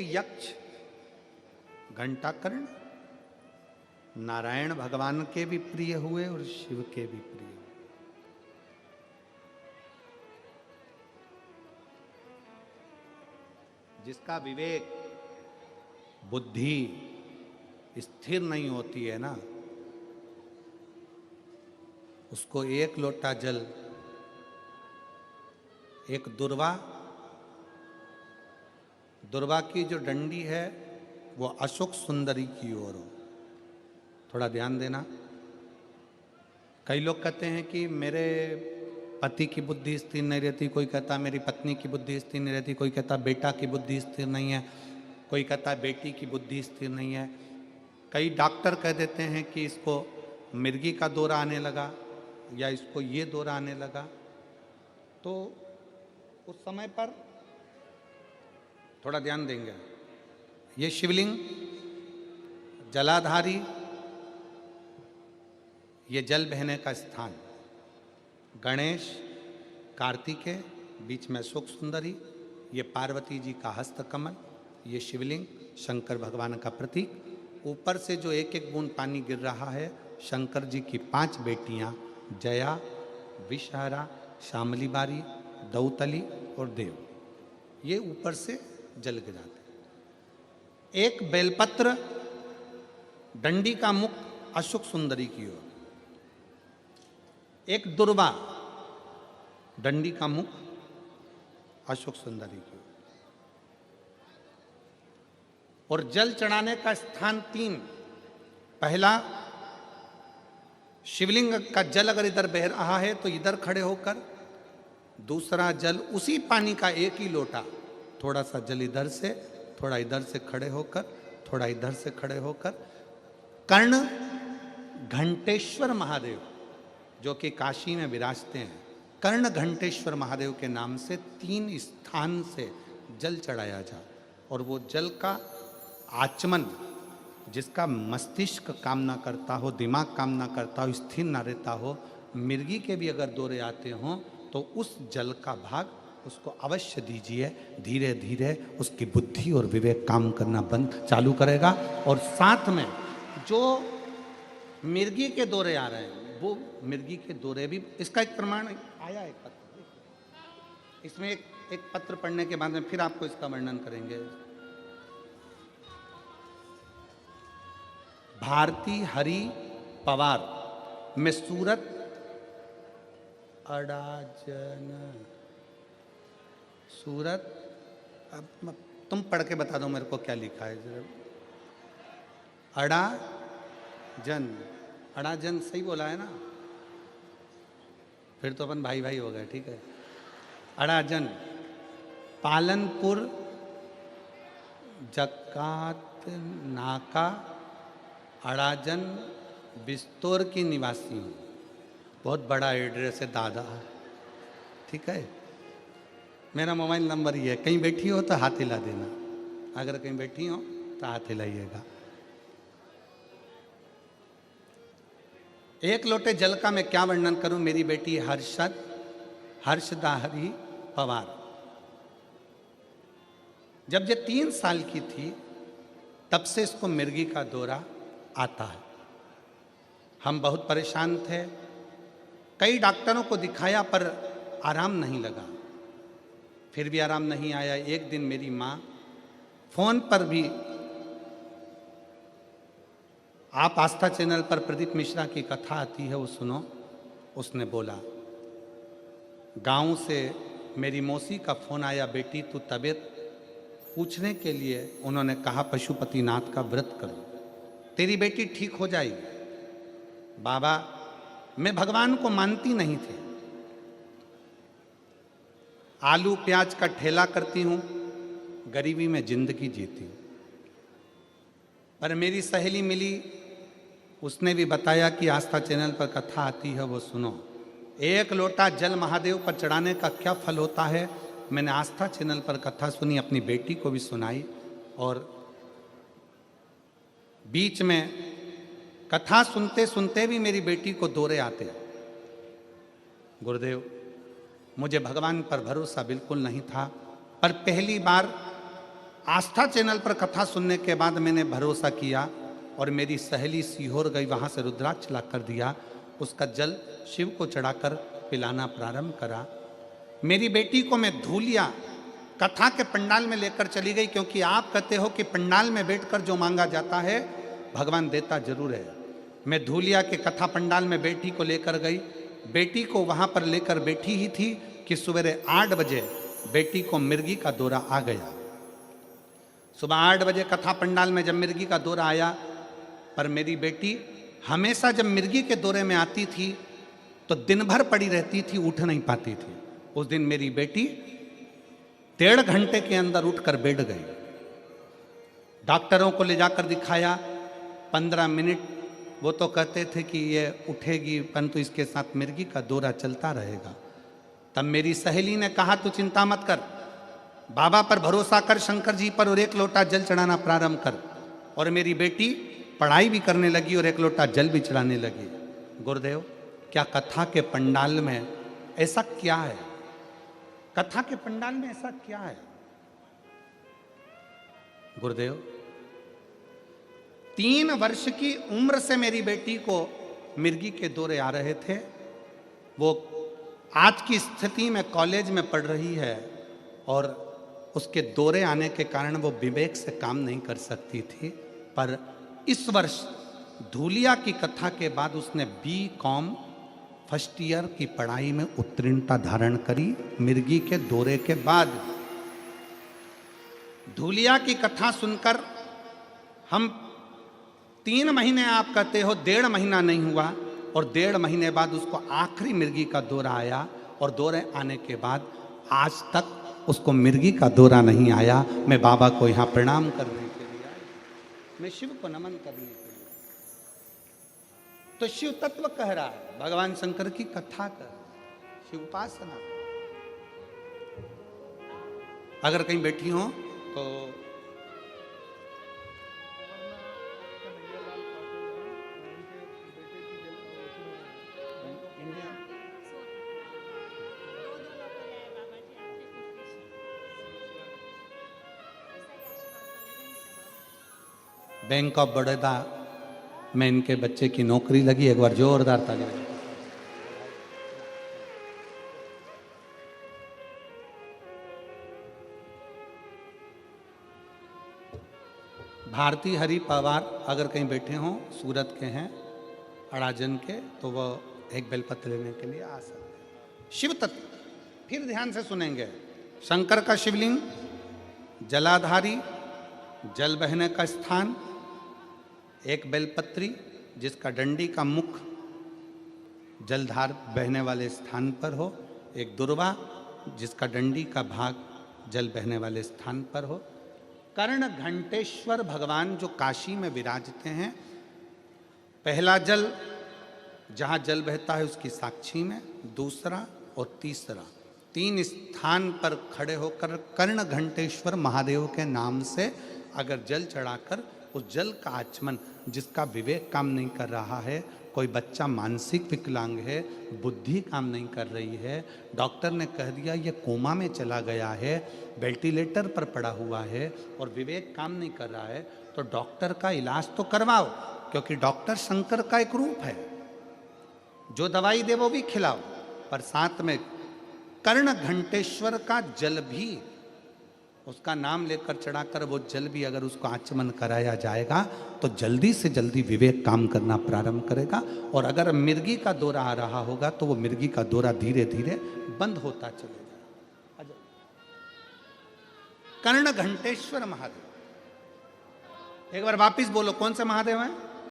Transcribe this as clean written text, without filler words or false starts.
यक्ष घंटाकर्ण नारायण भगवान के भी प्रिय हुए और शिव के भी प्रिय हुए। जिसका विवेक बुद्धि स्थिर नहीं होती है ना, उसको एक लोटा जल, एक दुर्वा की जो डंडी है वो अशोक सुंदरी की ओर हो। थोड़ा ध्यान देना। कई लोग कहते हैं कि मेरे पति की बुद्धि स्थिर नहीं रहती, कोई कहता मेरी पत्नी की बुद्धि स्थिर नहीं रहती, कोई कहता बेटा की बुद्धि स्थिर नहीं है, कोई कहता बेटी की बुद्धि स्थिर नहीं है। कई डॉक्टर कह देते हैं कि इसको मिर्गी का दौरा आने लगा या इसको ये दौरा आने लगा। तो उस समय पर थोड़ा ध्यान देंगे। ये शिवलिंग जलाधारी, ये जल बहने का स्थान, गणेश कार्तिकेय, बीच में अशोक सुंदरी, ये पार्वती जी का हस्तकमल, ये शिवलिंग शंकर भगवान का प्रतीक। ऊपर से जो एक एक बूंद पानी गिर रहा है, शंकर जी की 5 बेटियां जया, विषहरा, शामली बारी, दौतली और देव, ये ऊपर से जल गिराते। एक बेलपत्र डंडी का मुख अशोक सुंदरी की ओर, एक दुर्वा डंडी का मुख अशोक सुंदरी की ओर, और जल चढ़ाने का स्थान 3। पहला, शिवलिंग का जल अगर इधर बह रहा है तो इधर खड़े होकर, दूसरा जल उसी पानी का एक ही लोटा, थोड़ा सा जल इधर से, थोड़ा इधर से खड़े होकर, थोड़ा इधर से खड़े होकर, कर्ण घंटेश्वर महादेव जो कि काशी में विराजते हैं, कर्ण घंटेश्वर महादेव के नाम से 3 स्थान से जल चढ़ाया जा। और वो जल का आचमन, जिसका मस्तिष्क कामना करता हो, दिमाग कामना करता हो, स्थिर ना रहता हो, मिर्गी के भी अगर दौरे आते हों तो उस जल का भाग उसको अवश्य दीजिए। धीरे धीरे उसकी बुद्धि और विवेक काम करना चालू करेगा। और साथ में जो मिर्गी के दौरे आ रहे हैं, वो मिर्गी के दौरे भी, इसका एक प्रमाण आया है पत्र। इसमें एक पत्र पढ़ने के बाद में फिर आपको इसका वर्णन करेंगे। भारती हरि पवार में सूरत अड़ाजन, सूरत, अब तुम पढ़ के बता दो मेरे को क्या लिखा है जरा। अड़ाजन, अड़ाजन सही बोला है ना? फिर तो अपन भाई भाई हो गए, ठीक है। अड़ाजन, पालनपुर जकात नाका अड़ाजन बिस्तौर की निवासी हूँ। बहुत बड़ा एड्रेस है दादा, ठीक है। मेरा मोबाइल नंबर ये है, कहीं बैठी हो तो हाथ हिला देना, अगर कहीं बैठी हो तो हाथ हिलाइएगा। एक लोटे जल का मैं क्या वर्णन करूं। मेरी बेटी हर्षदाहरी पवार, जब ये 3 साल की थी तब से इसको मिर्गी का दौरा आता है। हम बहुत परेशान थे, कई डॉक्टरों को दिखाया पर आराम नहीं लगा, फिर भी आराम नहीं आया। एक दिन मेरी माँ फोन पर भी, आप आस्था चैनल पर प्रदीप मिश्रा की कथा आती है वो सुनो, उसने बोला गांव से मेरी मौसी का फोन आया, बेटी तू तबीयत पूछने के लिए। उन्होंने कहा पशुपतिनाथ का व्रत करो, तेरी बेटी ठीक हो जाएगी। बाबा, मैं भगवान को मानती नहीं थी, आलू प्याज का ठेला करती हूँ, गरीबी में जिंदगी जीती हूँ। पर मेरी सहेली मिली, उसने भी बताया कि आस्था चैनल पर कथा आती है वो सुनो। एक लोटा जल महादेव पर चढ़ाने का क्या फल होता है, मैंने आस्था चैनल पर कथा सुनी, अपनी बेटी को भी सुनाई। और बीच में कथा सुनते सुनते भी मेरी बेटी को दौरे आते। गुरुदेव, मुझे भगवान पर भरोसा बिल्कुल नहीं था, पर पहली बार आस्था चैनल पर कथा सुनने के बाद मैंने भरोसा किया और मेरी सहेली सीहोर गई, वहाँ से रुद्राक्ष ला कर दिया, उसका जल शिव को चढ़ाकर पिलाना प्रारंभ करा। मेरी बेटी को मैं धूलिया कथा के पंडाल में लेकर चली गई, क्योंकि आप कहते हो कि पंडाल में बैठकर जो मांगा जाता है भगवान देता जरूर है। मैं धूलिया के कथा पंडाल में बेटी को लेकर गई। बेटी को वहाँ पर लेकर बैठी ही थी कि सवेरे 8 बजे बेटी को मिर्गी का दौरा आ गया। सुबह 8 बजे कथा पंडाल में जब मिर्गी का दौरा आया, पर मेरी बेटी हमेशा जब मिर्गी के दौरे में आती थी तो दिन भर पड़ी रहती थी, उठ नहीं पाती थी। उस दिन मेरी बेटी 1.5 घंटे के अंदर उठकर बैठ गई। डॉक्टरों को ले जाकर दिखाया, 15 मिनट वो तो कहते थे कि ये उठेगी, परंतु इसके साथ मिर्गी का दौरा चलता रहेगा। तब मेरी सहेली ने कहा तू चिंता मत कर, बाबा पर भरोसा कर, शंकर जी पर, और 1 लोटा जल चढ़ाना प्रारंभ कर। और मेरी बेटी पढ़ाई भी करने लगी और 1 लोटा जल भी चढ़ाने लगी। गुरुदेव, क्या कथा के पंडाल में ऐसा क्या है? कथा के पंडाल में ऐसा क्या है? गुरुदेव, 3 वर्ष की उम्र से मेरी बेटी को मिर्गी के दौरे आ रहे थे। वो आज की स्थिति में कॉलेज में पढ़ रही है और उसके दौरे आने के कारण वो विवेक से काम नहीं कर सकती थी। पर इस वर्ष धूलिया की कथा के बाद उसने BCom फर्स्ट ईयर की पढ़ाई में उत्तीर्णता धारण करी, मिर्गी के दौरे के बाद। धूलिया की कथा सुनकर हम 3 महीने, आप कहते हो 1.5 महीना नहीं हुआ, और 1.5 महीने बाद उसको आखिरी मिर्गी का दौरा आया। और दौरे आने के बाद आज तक उसको मिर्गी का दौरा नहीं आया। मैं बाबा को यहाँ प्रणाम करने के लिए आया, मैं शिव को नमन करने के लिए। तो शिव तत्व कह रहा है, भगवान शंकर की कथा कर, शिव उपासना। अगर कहीं बैठी हो तो बैंक ऑफ बड़ौदा में इनके बच्चे की नौकरी लगी। एक बार जोरदार ताली बजाओ। भारती हरि पवार अगर कहीं बैठे हों, सूरत के हैं, अड़ाजन के, तो वह एक बेलपत्र लेने के लिए आ सकते हैं। शिव तत्व फिर ध्यान से सुनेंगे। शंकर का शिवलिंग, जलाधारी, जल बहने का स्थान, एक बेलपत्री जिसका डंडी का मुख जलधार बहने वाले स्थान पर हो, एक दुर्वा जिसका डंडी का भाग जल बहने वाले स्थान पर हो। कर्ण घंटेश्वर भगवान जो काशी में विराजते हैं, पहला जल जहाँ जल बहता है उसकी साक्षी में, दूसरा और तीसरा, 3 स्थान पर खड़े होकर कर्ण घंटेश्वर महादेव के नाम से अगर जल चढ़ाकर उस जल का आचमन, जिसका विवेक काम नहीं कर रहा है, कोई बच्चा मानसिक विकलांग है, बुद्धि काम नहीं कर रही है, डॉक्टर ने कह दिया ये कोमा में चला गया है, वेंटिलेटर पर पड़ा हुआ है और विवेक काम नहीं कर रहा है, तो डॉक्टर का इलाज तो करवाओ, क्योंकि डॉक्टर शंकर का एक रूप है। जो दवाई दे वो भी खिलाओ, पर साथ में कर्ण घंटेश्वर का जल भी, उसका नाम लेकर चढ़ाकर वो जल भी अगर उसको आचमन कराया जाएगा तो जल्दी से जल्दी विवेक काम करना प्रारंभ करेगा। और अगर मिर्गी का दौरा आ रहा होगा तो वो मिर्गी का दौरा धीरे धीरे बंद होता चलेगा। कर्ण घंटेश्वर महादेव, एक बार वापिस बोलो, कौन से महादेव हैं?